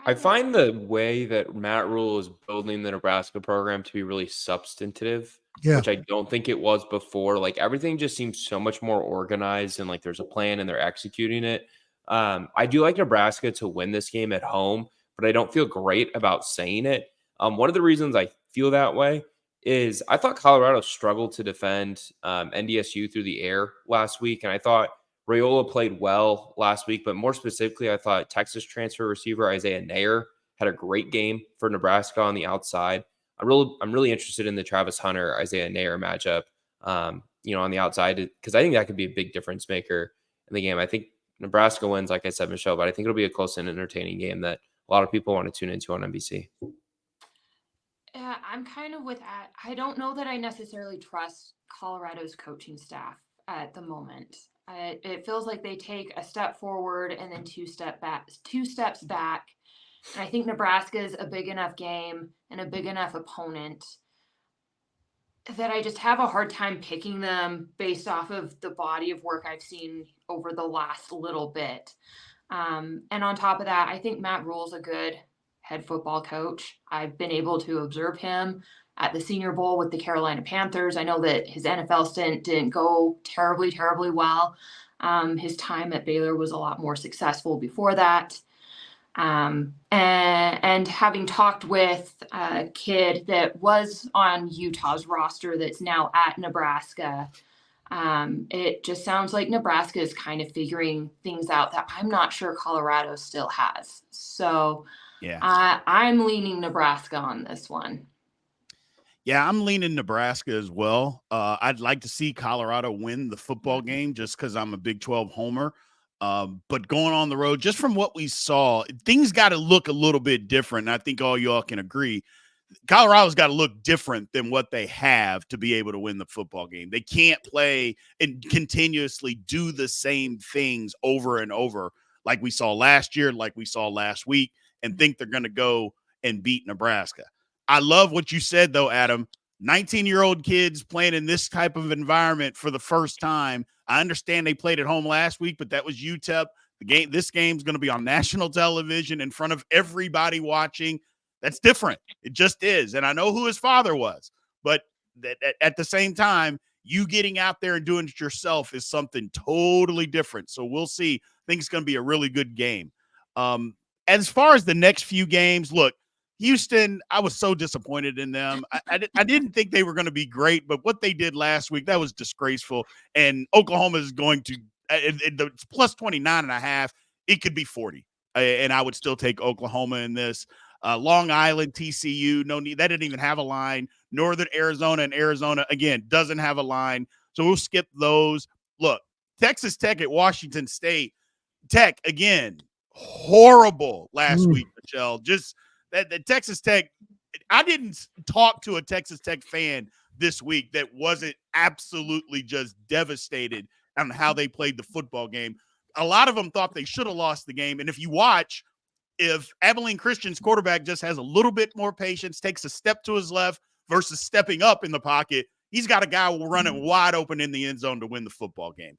S5: I find the way that Matt Rule is building the Nebraska program to be really substantive,
S3: Yeah.
S5: which I don't think it was before. Like everything just seems so much more organized and like there's a plan and they're executing it. I do like Nebraska to win this game at home, but I don't feel great about saying it. One of the reasons I feel that way is I thought Colorado struggled to defend NDSU through the air last week, and I thought Raiola played well last week, but more specifically, I thought Texas transfer receiver Isaiah Nair had a great game for Nebraska on the outside. I'm really interested in the Travis Hunter Isaiah Nair matchup, on the outside, because I think that could be a big difference maker in the game. I think Nebraska wins, like I said, Michelle, but I think it'll be a close and entertaining game that a lot of people want to tune into on NBC.
S6: Yeah, I'm kind of with that. I don't know that I necessarily trust Colorado's coaching staff at the moment. It feels like they take a step forward and then two steps back. And I think Nebraska is a big enough game and a big enough opponent that I just have a hard time picking them based off of the body of work I've seen over the last little bit. And on top of that, I think Matt Rule's a good head football coach. I've been able to observe him at the Senior Bowl with the Carolina Panthers. I know that his NFL stint didn't go terribly, terribly well. His time at Baylor was a lot more successful before that. And having talked with a kid that was on Utah's roster that's now at Nebraska, it just sounds like Nebraska is kind of figuring things out that I'm not sure Colorado still has. So
S2: Yeah.
S6: I'm leaning Nebraska on this one.
S2: Yeah, I'm leaning Nebraska as well. I'd like to see Colorado win the football game just because I'm a Big 12 homer. But going on the road, just from what we saw, things got to look a little bit different. And I think all y'all can agree. Colorado's got to look different than what they have to be able to win the football game. They can't play and continuously do the same things over and over like we saw last year, like we saw last week, and think they're going to go and beat Nebraska. I love what you said, though, Adam. 19-year-old kids playing in this type of environment for the first time. I understand they played at home last week, but that was UTEP. This game's going to be on national television in front of everybody watching. That's different. It just is. And I know who his father was, but at the same time, you getting out there and doing it yourself is something totally different. So we'll see. I think it's going to be a really good game. As far as the next few games, look, Houston, I was so disappointed in them. I didn't think they were going to be great, but what they did last week, that was disgraceful. And Oklahoma is going to it's plus 29.5. It could be 40. And I would still take Oklahoma in this. Long Island, TCU, no need. That didn't even have a line. Northern Arizona and Arizona, again, doesn't have a line. So we'll skip those. Look, Texas Tech at Washington State. Tech, again, horrible last week, Michelle. Just that the Texas Tech, I didn't talk to a Texas Tech fan this week that wasn't absolutely just devastated on how they played the football game. A lot of them thought they should have lost the game. And if you watch, if Abilene Christian's quarterback just has a little bit more patience, takes a step to his left versus stepping up in the pocket, he's got a guy who will run it wide open in the end zone to win the football game.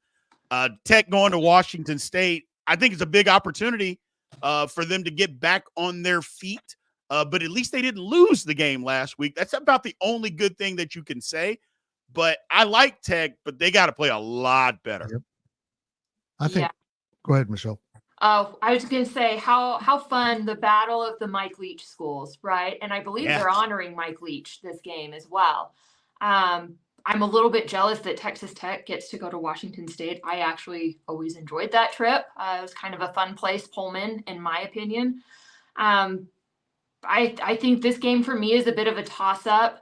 S2: Tech going to Washington State, I think it's a big opportunity for them to get back on their feet. But at least they didn't lose the game last week. That's about the only good thing that you can say. But I like Tech, but they got to play a lot better.
S3: Yep. I think. Yeah. Go ahead, Michelle.
S6: Oh, I was going to say how fun the battle of the Mike Leach schools, right? And I believe they're honoring Mike Leach this game as well. I'm a little bit jealous that Texas Tech gets to go to Washington State. I actually always enjoyed that trip. It was kind of a fun place, Pullman, in my opinion. I think this game for me is a bit of a toss-up.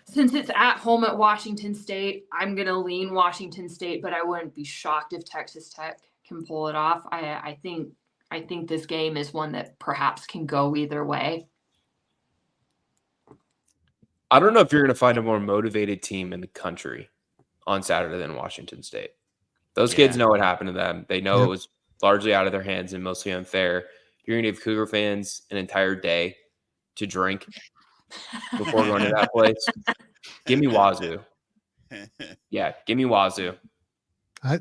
S6: Since it's at home at Washington State, I'm going to lean Washington State, but I wouldn't be shocked if Texas Tech can pull it off. I think this game is one that perhaps can go either way.
S5: I don't know if you're going to find a more motivated team in the country on Saturday than Washington State. Those kids know what happened to them. They know it was largely out of their hands and mostly unfair. You're going to give Cougar fans an entire day to drink before going to that place. Give me Wazoo. Yeah, give me Wazoo.
S3: I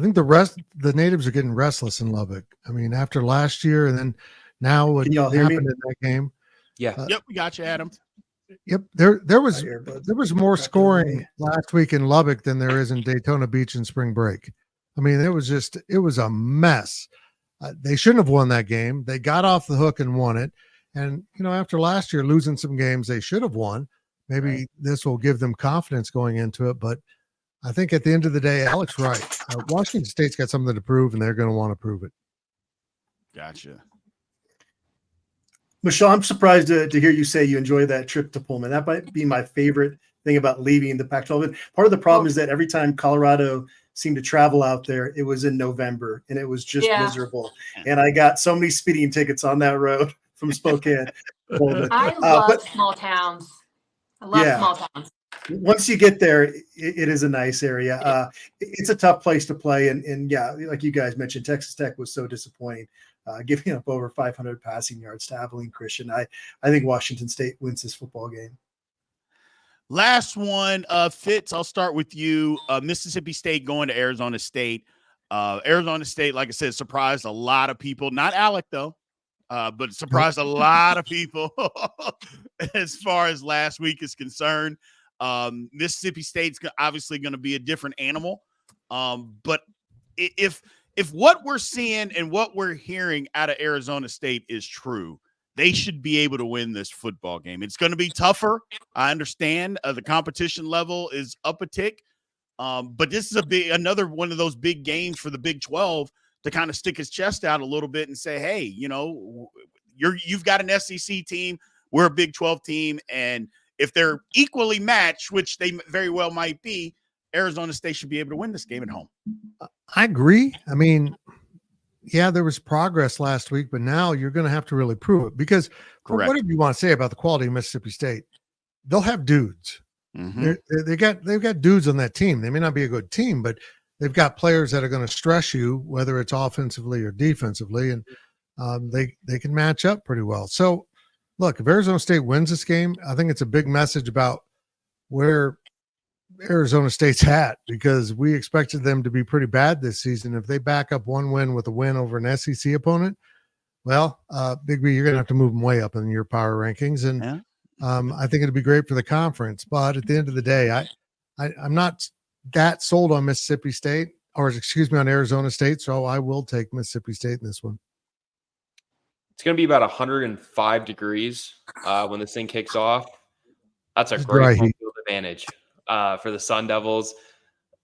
S3: think the natives are getting restless in Lubbock. I mean, after last year, and then now what
S4: Can y'all hear me?
S3: happened in that game.
S5: Yeah.
S2: Yep, we got you, Adam.
S3: Yep, there was
S4: My earbuds
S3: there was more
S4: cracked on me.
S3: scoring last week in Lubbock than there is in Daytona Beach and spring break. I mean, it was a mess. They shouldn't have won that game. They got off the hook and won it. And after last year losing some games they should have won, maybe this will give them confidence going into it. But I think at the end of the day, Alex right. Washington State's got something to prove, and they're going to want to prove it.
S2: Gotcha.
S4: Michelle, I'm surprised to hear you say you enjoy that trip to Pullman. That might be my favorite thing about leaving the Pac-12. And part of the problem is that every time Colorado seemed to travel out there, it was in November, and it was just miserable. And I got so many speeding tickets on that road from Spokane.
S6: I love small towns. I love small towns.
S4: Once you get there, it is a nice area. It's a tough place to play. And yeah, like you guys mentioned, Texas Tech was so disappointing. Giving up over 500 passing yards to Abilene Christian. I think Washington State wins this football game.
S2: Last one, Fitz, I'll start with you. Mississippi State going to Arizona State. Arizona State, like I said, surprised a lot of people. Not Alec, though, but surprised a lot of people as far as last week is concerned. Mississippi State's obviously going to be a different animal. But if what we're seeing and what we're hearing out of Arizona State is true, they should be able to win this football game. It's going to be tougher. I understand the competition level is up a tick, but this is another one of those big games for the Big 12 to kind of stick his chest out a little bit and say, hey, you've got an SEC team, we're a Big 12 team, and if they're equally matched, which they very well might be, Arizona State should be able to win this game at home.
S3: I agree. I mean, yeah, there was progress last week, but now you're going to have to really prove it because whatever you want to say about the quality of Mississippi State, they'll have dudes. Mm-hmm. They've got dudes on that team. They may not be a good team, but they've got players that are going to stress you, whether it's offensively or defensively, and they can match up pretty well. So, look, if Arizona State wins this game, I think it's a big message about where Arizona State's at, because we expected them to be pretty bad this season. If they back up one win with a win over an SEC opponent, well, Big B, you're going to have to move them way up in your power rankings. And I think it'd be great for the conference. But at the end of the day, I'm not that sold on Mississippi State, or excuse me, on Arizona State. So I will take Mississippi State in this one.
S5: It's going to be about 105 degrees when this thing kicks off. That's a great home field advantage for the Sun Devils.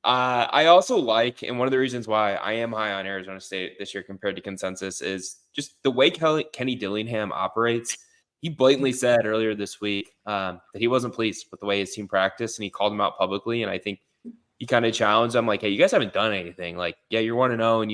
S5: I also like, and one of the reasons why I am high on Arizona State this year compared to consensus is just the way Kenny Dillingham operates. He blatantly said earlier this week that he wasn't pleased with the way his team practiced, and he called him out publicly. And I think he kind of challenged them, like, "Hey, you guys haven't done anything. Like, yeah, you're 1-0, and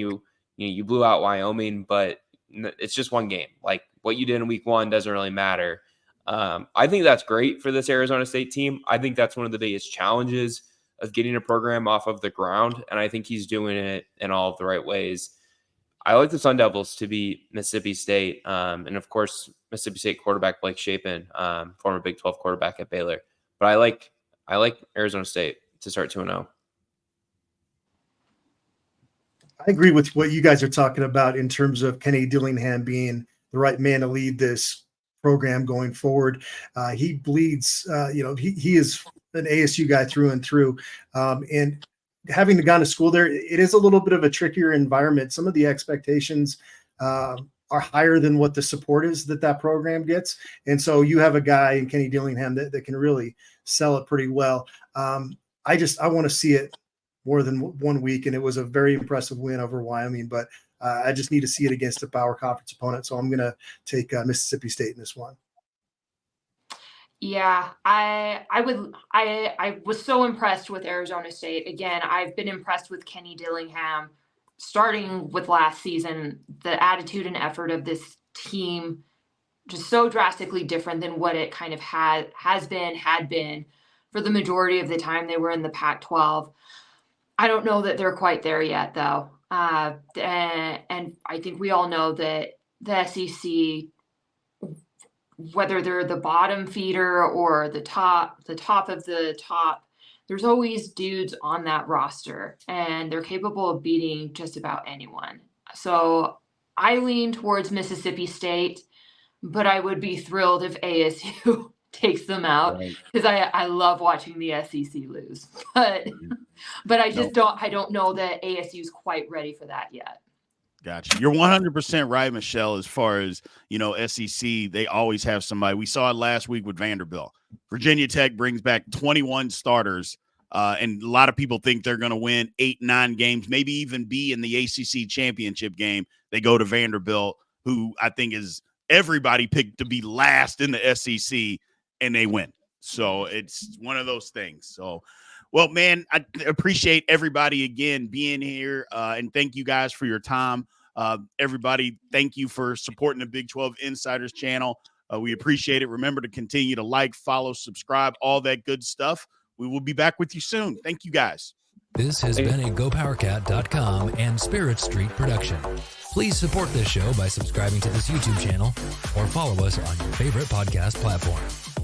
S5: you blew out Wyoming, but it's just one game. Like, what you did in week one doesn't really matter." I think that's great for this Arizona State team. I think that's one of the biggest challenges of getting a program off of the ground, and I think he's doing it in all of the right ways. I like the Sun Devils to beat Mississippi State, and of course, Mississippi State quarterback Blake Shapen, former Big 12 quarterback at Baylor. But I like Arizona State to start 2-0.
S4: I agree with what you guys are talking about in terms of Kenny Dillingham being the right man to lead this program going forward. He bleeds, he is an ASU guy through and through. And having gone to school there, it is a little bit of a trickier environment. Some of the expectations are higher than what the support is that program gets. And so you have a guy in Kenny Dillingham that can really sell it pretty well. I want to see it more than 1 week. And it was a very impressive win over Wyoming, but I just need to see it against a power conference opponent. So I'm going to take Mississippi State in this one.
S6: Yeah, I was so impressed with Arizona State. Again, I've been impressed with Kenny Dillingham starting with last season. The attitude and effort of this team just so drastically different than what it kind of had been for the majority of the time they were in the Pac-12. I don't know that they're quite there yet, though. And I think we all know that the SEC, whether they're the bottom feeder or the top of the top, there's always dudes on that roster, and they're capable of beating just about anyone. So I lean towards Mississippi State, but I would be thrilled if ASU takes them out because I love watching the SEC lose. But I just don't know that ASU is quite ready for that yet.
S2: Gotcha. You're 100% right, Michelle, as far as, SEC, they always have somebody. We saw it last week with Vanderbilt. Virginia Tech brings back 21 starters, and a lot of people think they're going to win 8-9 games, maybe even be in the ACC championship game. They go to Vanderbilt, who I think is everybody picked to be last in the SEC, and they win. So it's one of those things. So, well, man, I appreciate everybody again being here, and thank you guys for your time. Everybody, thank you for supporting the Big 12 Insiders channel. We appreciate it. Remember to continue to like, follow, subscribe, all that good stuff. We will be back with you soon. Thank you, guys.
S1: This has been a GoPowercat.com and Spirit Street production. Please support this show by subscribing to this YouTube channel or follow us on your favorite podcast platform.